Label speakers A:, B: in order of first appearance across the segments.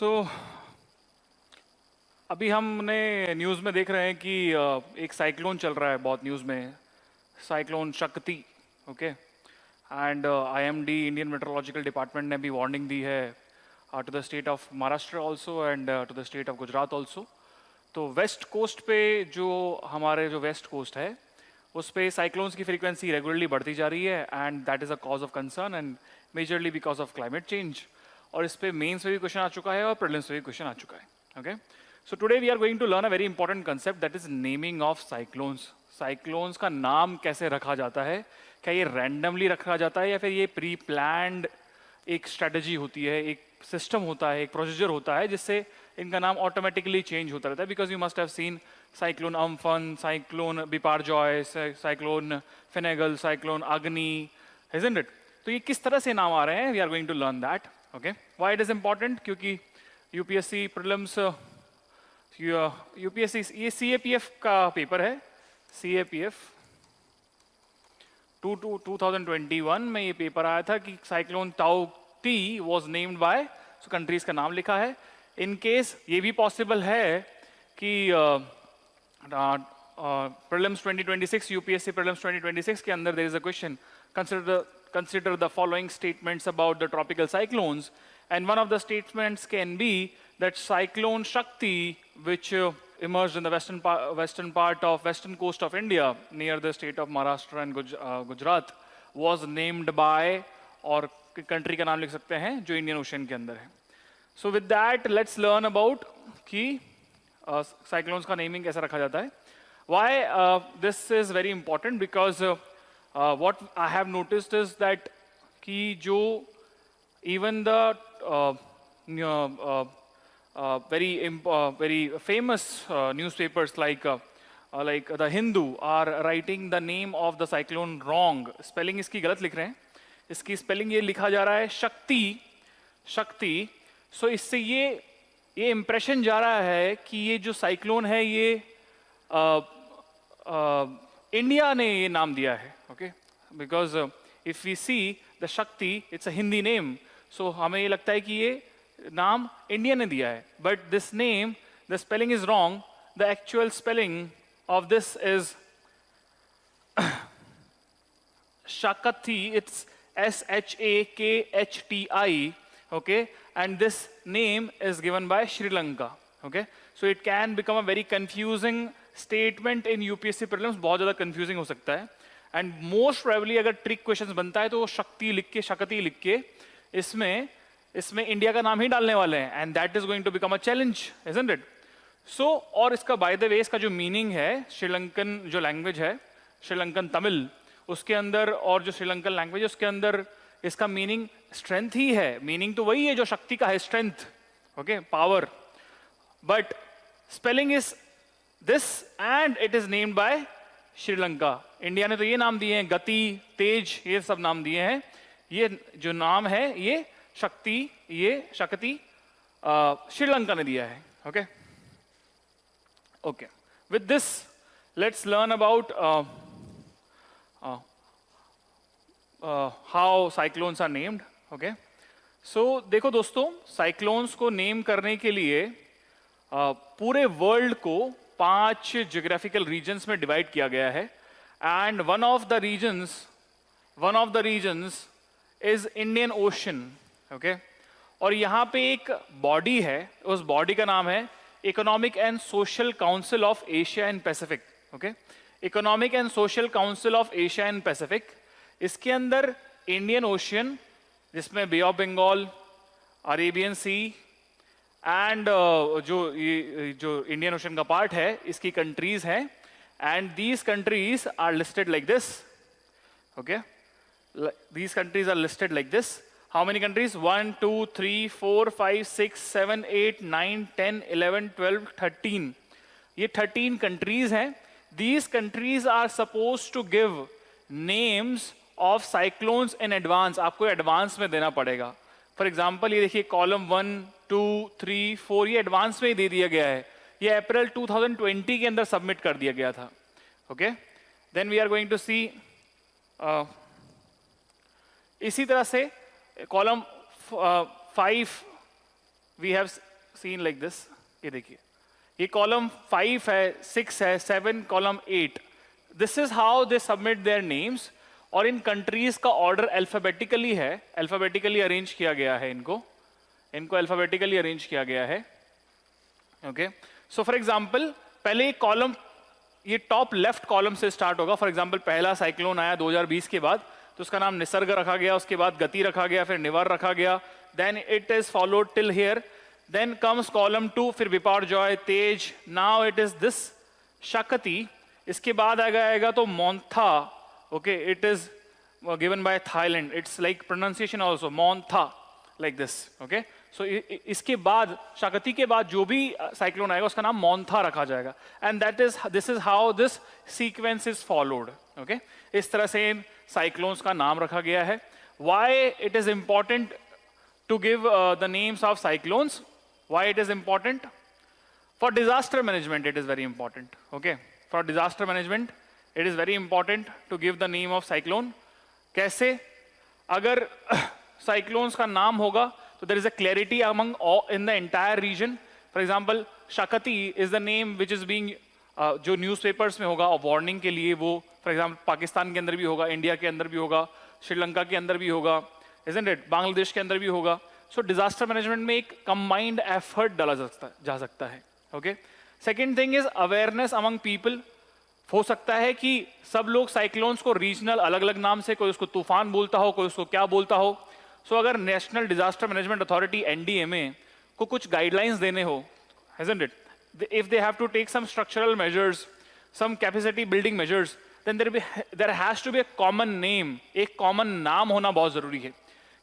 A: सो अभी हमने न्यूज़ में देख रहे हैं कि एक साइक्लोन चल रहा है बहुत न्यूज़ में, cyclone Shakti. Okay, and IMD Indian meteorological department ने भी वार्निंग दी है to the state of Maharashtra also and to the state of Gujarat also. तो वेस्ट कोस्ट पे जो वेस्ट कोस्ट है उस पे साइक्लोन्स की फ्रीक्वेंसी रेगुलरली बढ़ती जा रही है and that is a cause of concern and majorly because of climate change. और इस पे मेंस में भी क्वेश्चन आ चुका है और प्रीलिम्स में भी क्वेश्चन आ चुका है। Okay, so today we are going to learn a very important concept that is naming of cyclones. Cyclones का नाम कैसे रखा जाता है, क्या ये रैंडमली रखा जाता है या फिर ये प्री प्लान्ड एक स्ट्रेटजी होती है, एक सिस्टम होता है, एक प्रोसीजर होता है जिससे इनका नाम ऑटोमेटिकली चेंज होता रहता है। Because you must have seen cyclone Amphan, cyclone Biparjoy, cyclone Fengal, cyclone Agni, isn't it? तो ये किस तरह से नाम आ रहे हैं, we are going to learn that. Okay, why it is important? क्योंकि यूपीएससी प्रीलिम्स, यूपीएससी ये सीएपीएफ का पेपर है। सीएपीएफ 2021 में ये पेपर आया था कि साइक्लोन ताऊ टी वॉज नेम्ड बाय, कंट्रीज का नाम लिखा है। इन केस ये भी पॉसिबल है कि प्रीलिम्स 2026, यूपीएससी प्रीलिम्स 2026 के अंदर there is a question, consider the following statements about the tropical cyclones, and one of the statements can be that cyclone Shakti, which emerged in the western part of western coast of India near the state of Maharashtra and Gujarat, was named by, और country का नाम लिख सकते हैं जो Indian ocean के अंदर है। So with that, let's learn about कि cyclones का naming कैसे रखा जाता है। Why this is very important? Because what I have noticed is that कि जो even the very famous newspapers like the Hindu are writing the name of the cyclone wrong. Spelling इसकी गलत लिख रहे हैं, इसकी spelling ये लिखा जा रहा है शक्ति। So इससे ये impression जा रहा है कि ये जो cyclone है ये इंडिया ने ये नाम दिया है। Okay, because if we see the Shakti, it's a Hindi name, so हमें ये लगता है कि ये नाम इंडिया ने दिया है। But this name, the spelling is wrong. The actual spelling of this is Shakati, it's SHAKHTI, okay, and this name is given by Sri Lanka, okay, so it can become a very confusing statement in UPSC prelims, बहुत ज़्यादा confusing हो सकता है, and most probably अगर trick questions बनता है तो वो शक्ति लिख के इसमें इंडिया का नाम ही डालने वाले हैं, and that is going to become a challenge, isn't it? So, और इसका by the way इसका जो meaning है, श्रीलंकन जो language है, श्रीलंकन तमिल, उसके अंदर और जो श्रीलंकन लैंग्वेज है उसके अंदर इसका मीनिंग स्ट्रेंथ ही है। मीनिंग तो वही है जो शक्ति का है, strength, okay, power, but spelling is this and it is named by Sri Lanka. India ने तो ये नाम दिए हैं, गति, तेज, ये सब नाम दिए हैं। ये जो नाम है ये शक्ति श्रीलंका ने दिया है। Okay okay, with this let's learn about how cyclones are named. Okay, so देखो दोस्तों, साइक्लोन्स को नेम करने के लिए पूरे वर्ल्ड को 5 जियोग्राफिकल रीजन्स में डिवाइड किया गया है, and one of the regions is Indian ocean. Okay, और यहाँ पे एक बॉडी है, उस बॉडी का नाम है economic and social council of Asia and Pacific. Okay, economic and social council of Asia and Pacific, इसके अंदर इंडियन ओशियन, जिसमें bay of Bengal, Arabian Sea and जो इंडियन ओशन का पार्ट है इसकी कंट्रीज हैं, and these countries are listed like this. Okay, these countries are listed like this. How many countries? 1 2 3 4 5 6 7 8 9 10 11 12 13, ये 13 countries हैं। These countries are supposed to give names of cyclones in advance. आपको advance में देना पड़ेगा। For example ये देखिए, column 1 2 3 4 ये advance में ही दे दिया गया है। ये अप्रैल 2020 के अंदर सबमिट कर दिया गया था। Okay, then we are going to see, इसी तरह से column 5 we have seen like this, ये देखिए, ये कॉलम 5 है, 6 है, 7, column 8. This is how they submit their names. और इन कंट्रीज का ऑर्डर अल्फाबेटिकली है, अल्फाबेटिकली अरेंज किया गया है, इनको अल्फाबेटिकली अरेंज किया गया है. ओके, सो फॉर एग्जाम्पल पहले एक कॉलम, ये टॉप लेफ्ट कॉलम से स्टार्ट होगा. फॉर एग्जाम्पल पहला साइक्लोन आया 2020 के बाद, तो उसका नाम निसर्ग रखा गया, उसके बाद गति रखा गया, फिर निवर रखा गया. Then it is followed till here. Then comes column 2, फिर Biparjoy, Tej. Now it is this Shakti. इसके बाद आएगा तो Montha. Okay, it is given by Thailand. It's like pronunciation also, Montha, like this. Okay, so इसके बाद, शक्ति के बाद जो भी साइक्लोन आएगा उसका नाम मोन्था रखा जाएगा. And this is how this sequence is followed. Okay, इस तरह से इन साइक्लोन्स का नाम रखा गया है. Why it is important to give the names of cyclones? Why it is important? For disaster management it is very important. Okay, for disaster management it is very important to give the name of cyclone. कैसे? अगर cyclones का नाम होगा तो there is a clarity among all in the entire region. For example, Shakti is the name which is being जो newspapers में होगा warning के लिए, वो फॉर एग्जाम्पल पाकिस्तान के अंदर भी होगा, इंडिया के अंदर भी होगा, श्रीलंका के अंदर भी होगा, isn't it? बांग्लादेश के अंदर भी होगा. सो डिजास्टर मैनेजमेंट में एक कंबाइंड एफर्ट डाला जा सकता है. Okay, second thing is awareness among people. हो सकता है कि सब लोग साइक्लोन्स को रीजनल अलग अलग नाम से, कोई उसको तूफान बोलता हो, कोई उसको क्या बोलता हो. सो अगर national disaster management authority NDMA को कुछ गाइडलाइंस देने हो, isn't it? If they have to take some structural measures, some capacity building measures, then there has to be a common name. एक common नाम होना बहुत जरूरी है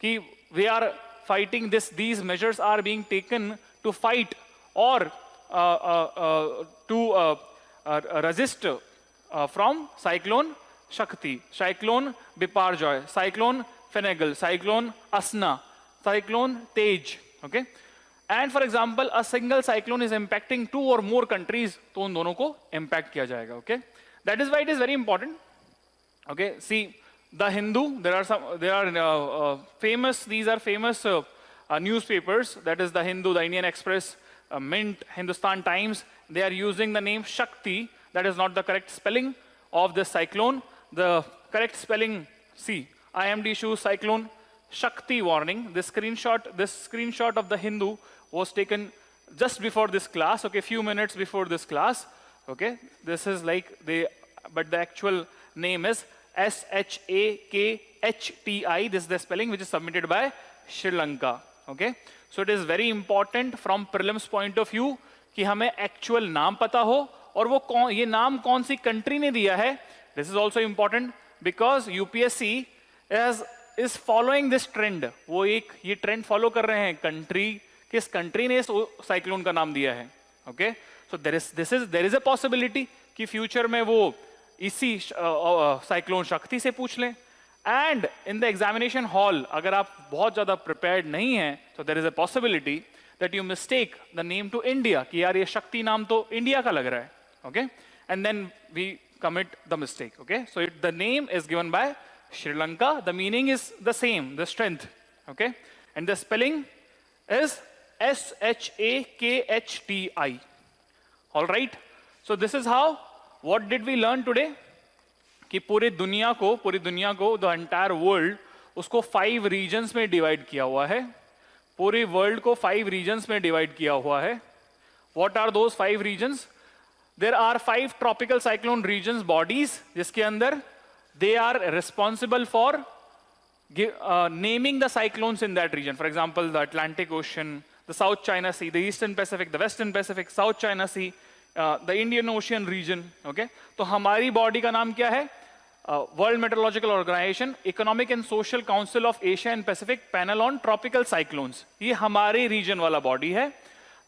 A: कि we are fighting this, these measures are being taken to fight or to resist from cyclone Shakti, cyclone Biparjoy, cyclone Fenegal, cyclone Asna, cyclone Tej. Okay, and for example a single cyclone is impacting 2 or more countries, तो उन दोनों को impact किया जाएगा. Okay, that is why it is very important. Okay, see, The Hindu, there are famous, these are famous newspapers, that is The Hindu, the Indian Express, Mint, Hindustan Times. They are using the name Shakti. That is not the correct spelling of this cyclone. The correct spelling, see, IMD shows cyclone Shakti warning. This screenshot of The Hindu was taken just before this class, okay, few minutes before this class. Okay, this is like but the actual name is SHAKHTI. This is the spelling which is submitted by Sri Lanka. Okay, so it is very important from prelims point of view कि हमें actual नाम पता हो और वो ये नाम कौन सी country ने दिया है. This is also important because UPSC is following this trend. वो एक ये trend follow कर रहे हैं. country, किस country ने इस cyclone का नाम दिया है. Okay, so there is a possibility कि future में वो इसी साइक्लोन शक्ति से पूछ लें. And in the examination hall अगर आप बहुत ज्यादा प्रिपेयर्ड नहीं हैं तो there is a possibility that you mistake the name to India कि यार ये शक्ति नाम तो इंडिया का लग रहा है. Okay, and then we commit the mistake. Okay, so the name is given by Sri Lanka, the meaning is the same, the strength. Okay, and the spelling is SHAKHTI. All right, so this is how What did we learn today? कि पूरी दुनिया को the entire world उसको 5 regions में divide किया हुआ है. पूरी world को 5 regions में divide किया हुआ है. What are those 5 regions? There are 5 tropical cyclone regions bodies जिसके अंदर they are responsible for naming the cyclones in that region. For example, the Atlantic Ocean, the South China Sea, the Eastern Pacific, the Western Pacific, South China Sea, the Indian ocean region. Okay, तो हमारी body का नाम क्या है? World meteorological organization, economic and social council of Asia and pacific panel on tropical cyclones. ये हमारे reason वाला body है.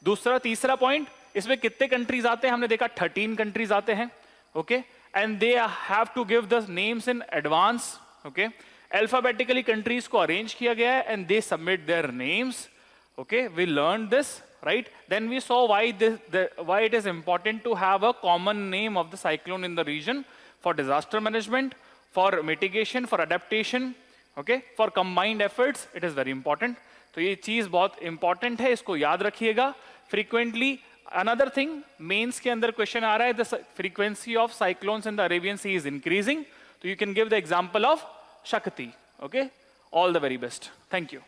A: तीसरा पॉइंट, इसमें कितने कंट्रीज आते हैं? हमने देखा 13 कंट्रीज आते हैं. Okay, and they have to give the names in advance. Okay, alphabetically countries को अरेंज किया गया है and they submit their names. Okay, we learn this. Right? Then we saw why it is important to have a common name of the cyclone in the region for disaster management, for mitigation, for adaptation, okay, for combined efforts. It is very important. तो ये चीज बहुत important है, इसको याद रखिएगा frequently. Another thing, mains के अंदर क्वेश्चन आ रहा है, the frequency of cyclones in the Arabian Sea is increasing, तो you can give the example of Shakti. Okay, all the very best, thank you.